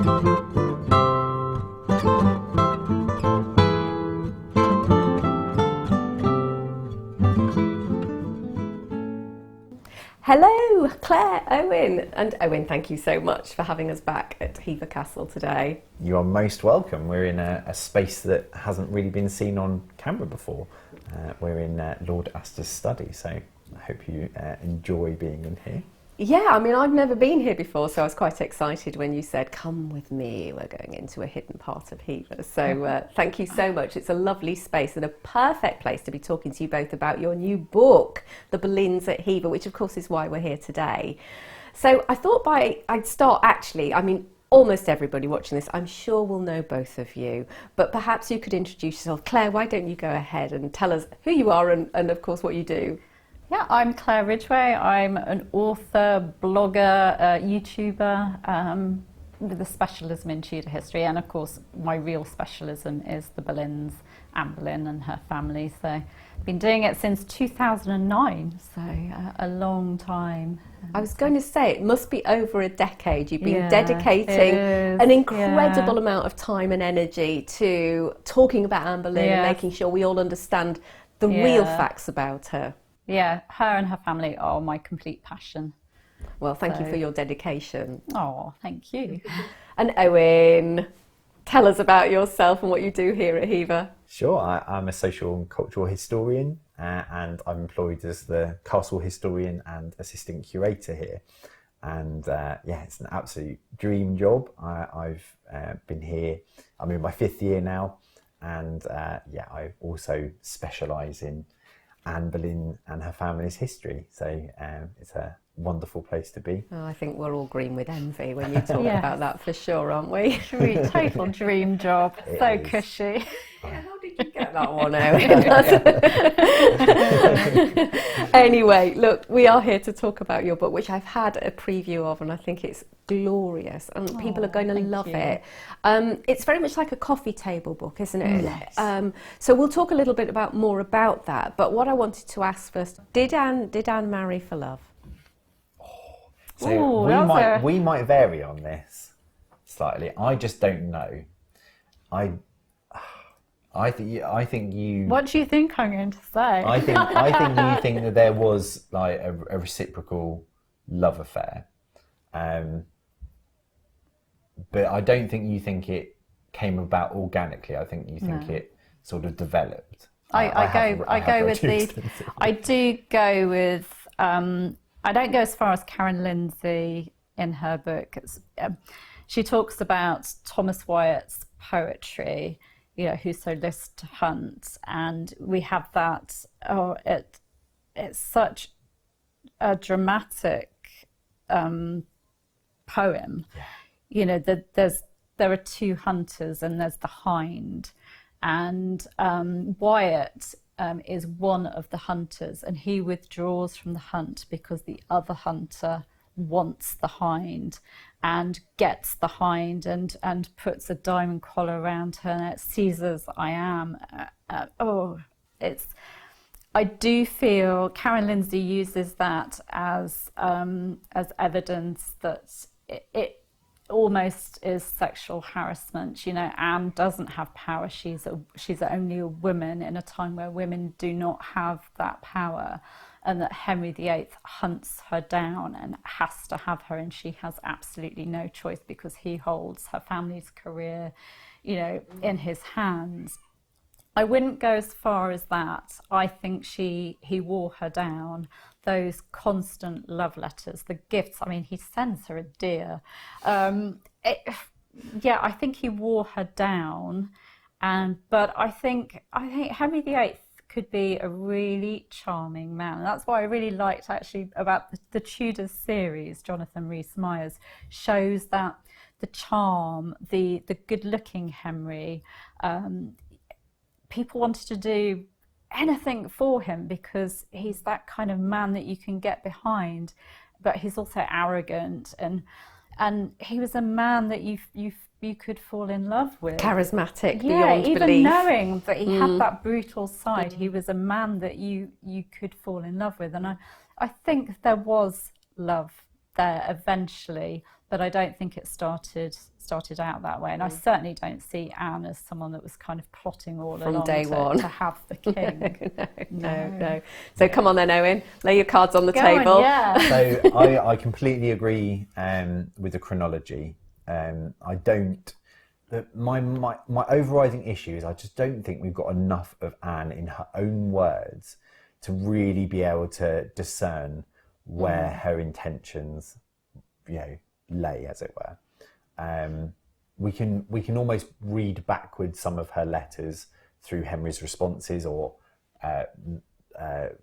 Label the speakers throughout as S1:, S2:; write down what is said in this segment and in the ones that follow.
S1: Hello, Claire, Owen. And Owen, thank you so much for having us back at Hever Castle today.
S2: You are most welcome. We're in a space that hasn't really been seen on camera before. We're in Lord Astor's study, so I hope you enjoy being in here.
S1: Yeah, I mean, I've never been here before, so I was quite excited when you said, come with me, we're going into a hidden part of Hever. So thank you so much. It's a lovely space and a perfect place to be talking to you both about your new book, The Boleyns of Hever, which of course is why we're here today. So I thought I'd start actually, I mean, almost everybody watching this, I'm sure will know both of you, but perhaps you could introduce yourself. Claire, why don't you go ahead and tell us who you are and of course what you do?
S3: Yeah, I'm Claire Ridgway. I'm an author, blogger, YouTuber with a specialism in Tudor history, and of course my real specialism is the Boleyns, Anne Boleyn and her family. So I've been doing it since 2009, so a long time.
S1: I was going to say, it must be over a decade. You've been dedicating an incredible amount of time and energy to talking about Anne Boleyn and making sure we all understand the real facts about her.
S3: Yeah, her and her family are my complete passion.
S1: Well, thank you for your dedication.
S3: Oh, thank you.
S1: And Owen, tell us about yourself and what you do here at Hever.
S2: Sure, I'm a social and cultural historian and I'm employed as the castle historian and assistant curator here. And it's an absolute dream job. I've been here, I'm in my 5th year now, and I also specialise in Anne Boleyn and her family's history, so it's a wonderful place to be.
S1: Oh, I think we're all green with envy when you talk about that, for sure, aren't we?
S3: Total dream job, so cushy.
S1: Yeah, how did you get that one out? Anyway, look, we are here to talk about your book, which I've had a preview of, and I think it's glorious, and people are going to love it. It's very much like a coffee table book, isn't it?
S3: Yes.
S1: So we'll talk a little bit more about that. But what I wanted to ask first: Did Anne marry for love?
S2: So we might vary on this slightly. I just don't know. I think you.
S3: What do you think I'm going to say?
S2: I think you think that there was like a reciprocal love affair, but I don't think you think it came about organically. I think you think it sort of developed.
S3: I do go with. I don't go as far as Karen Lindsay in her book. She talks about Thomas Wyatt's poetry, Whoso lists to hunt, and we have that. It's such a dramatic poem. There are 2 hunters and there's the hind, and Wyatt is one of the hunters, and he withdraws from the hunt because the other hunter wants the hind and gets the hind and puts a diamond collar around her, and it Caesar's I am. I do feel Karen Lindsay uses that as evidence that it almost is sexual harassment. Anne doesn't have power. She's only a woman in a time where women do not have that power, and that Henry VIII hunts her down and has to have her, and she has absolutely no choice because he holds her family's career, in his hands. I wouldn't go as far as that. I think he wore her down. Those constant love letters, the gifts. I mean, he sends her a deer. I think he wore her down, but I think Henry VIII could be a really charming man. And that's what I really liked actually about the Tudor series. Jonathan Rhys-Meyers shows that the charm, the good-looking Henry. People wanted to do anything for him because he's that kind of man that you can get behind, but he's also arrogant, and he was a man that you could fall in love with.
S1: Charismatic beyond
S3: even
S1: belief.
S3: Knowing that he had that brutal side, he was a man that you could fall in love with, and I think there was love there eventually, but I don't think it started started out that way. And I certainly don't see Anne as someone that was kind of plotting all
S1: From
S3: along
S1: day one.
S3: to have the king.
S1: No. So come on then, Owen, lay your cards on the
S3: Go
S1: table.
S3: on, yeah.
S2: So I completely agree with the chronology. I don't. My overriding issue is I just don't think we've got enough of Anne in her own words to really be able to discern where her intentions, lay, as it were. We can almost read backwards some of her letters through Henry's responses, or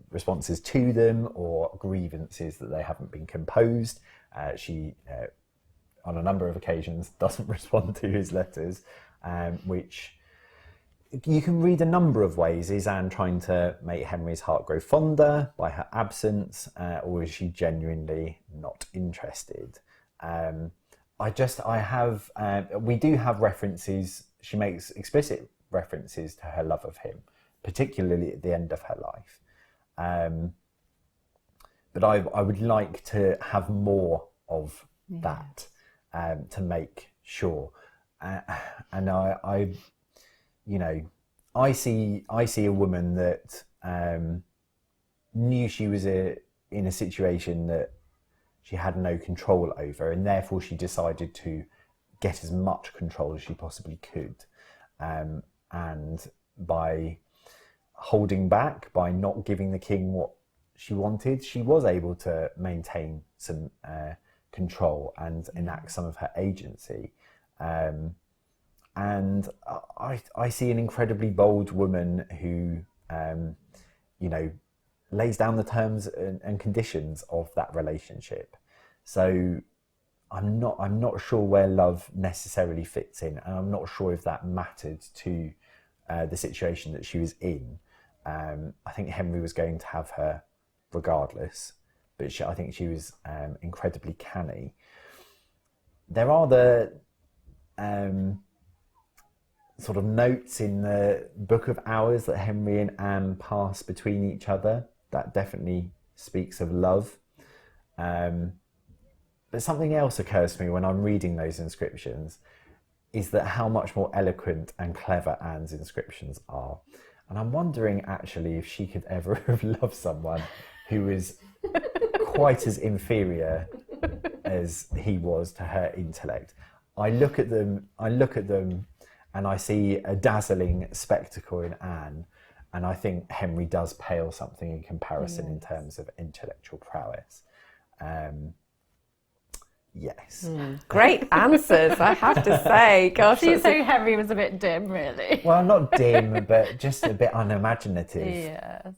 S2: responses to them, or grievances that they haven't been composed. She on a number of occasions doesn't respond to his letters, which you can read a number of ways. Is Anne trying to make Henry's heart grow fonder by her absence, or is she genuinely not interested? We do have references. She makes explicit references to her love of him, particularly at the end of her life. But I would like to have more of that, to make sure. And I see a woman that knew she was in a situation that she had no control over, and therefore she decided to get as much control as she possibly could. And by holding back, by not giving the king what she wanted, she was able to maintain some control and enact some of her agency. And I see an incredibly bold woman who, lays down the terms and conditions of that relationship. So I'm not sure where love necessarily fits in, and I'm not sure if that mattered to the situation that she was in. I think Henry was going to have her regardless, but I think she was incredibly canny. There are the sort of notes in the Book of Hours that Henry and Anne pass between each other. That definitely speaks of love. But something else occurs to me when I'm reading those inscriptions, is that how much more eloquent and clever Anne's inscriptions are. And I'm wondering actually if she could ever have loved someone who was quite as inferior as he was to her intellect. I look at them and I see a dazzling spectacle in Anne, and I think Henry does pale something in comparison in terms of intellectual prowess. Yes.
S1: Great answers, I have to say. Gosh,
S3: So you say Henry was a bit dim, really?
S2: Well, not dim, but just a bit unimaginative.
S3: Yes.